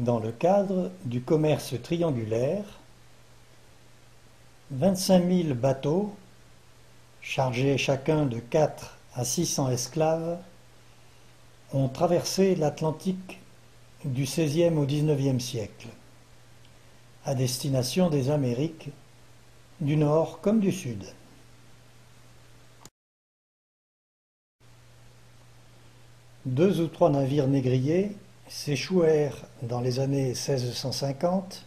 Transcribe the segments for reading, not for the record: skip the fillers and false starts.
dans le cadre du commerce triangulaire, 25 000 bateaux, chargés chacun de 4 à 600 esclaves, ont traversé l'Atlantique du XVIe au XIXe siècle, à destination des Amériques, du Nord comme du Sud. Deux ou trois navires négriers s'échouèrent dans les années 1650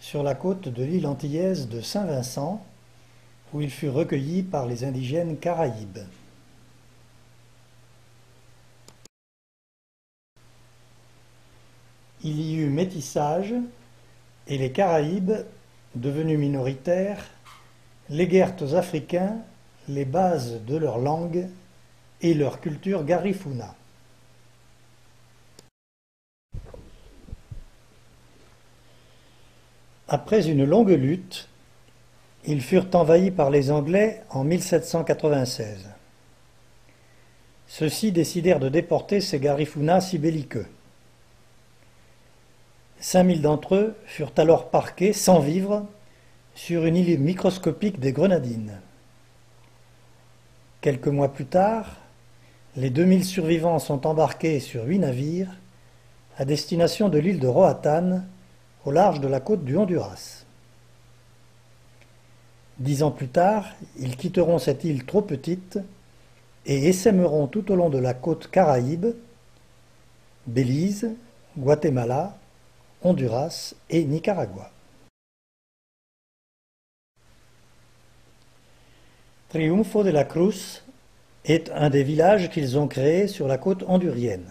sur la côte de l'île antillaise de Saint-Vincent, où ils furent recueillis par les indigènes Caraïbes. Il y eut métissage et les Caraïbes, devenus minoritaires, léguèrent aux Africains les bases de leur langue et leur culture garifuna. Après une longue lutte, ils furent envahis par les Anglais en 1796. Ceux-ci décidèrent de déporter ces Garifunas si belliqueux. 5000 d'entre eux furent alors parqués, sans vivres, sur une île microscopique des Grenadines. Quelques mois plus tard, les 2000 survivants sont embarqués sur 8 navires à destination de l'île de Roatan, au large de la côte du Honduras. 10 ans plus tard, ils quitteront cette île trop petite et essaimeront tout au long de la côte Caraïbe, Belize, Guatemala, Honduras et Nicaragua. Triunfo de la Cruz est un des villages qu'ils ont créés sur la côte hondurienne.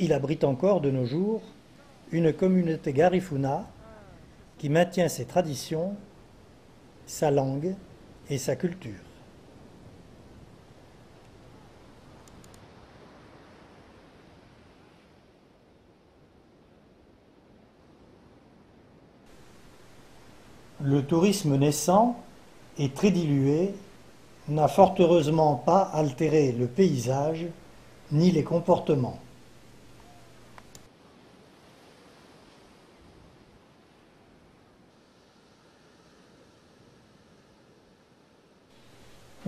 Il abrite encore de nos jours une communauté garifuna qui maintient ses traditions, sa langue et sa culture. Le tourisme naissant et très dilué n'a fort heureusement pas altéré le paysage ni les comportements.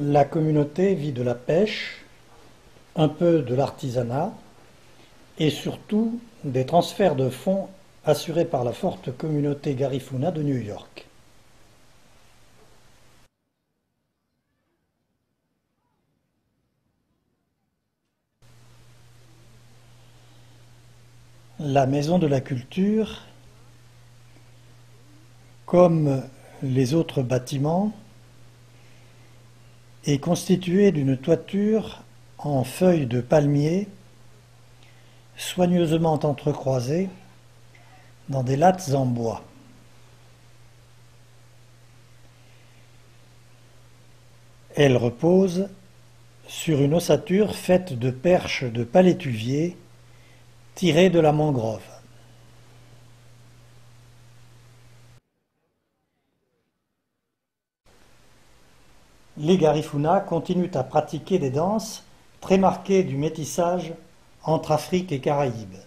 La communauté vit de la pêche, un peu de l'artisanat et surtout des transferts de fonds assurés par la forte communauté garifuna de New York. La Maison de la Culture, comme les autres bâtiments, est constituée d'une toiture en feuilles de palmier soigneusement entrecroisées dans des lattes en bois. Elle repose sur une ossature faite de perches de palétuvier tirées de la mangrove. Les Garifuna continuent à pratiquer des danses très marquées du métissage entre Afrique et Caraïbes.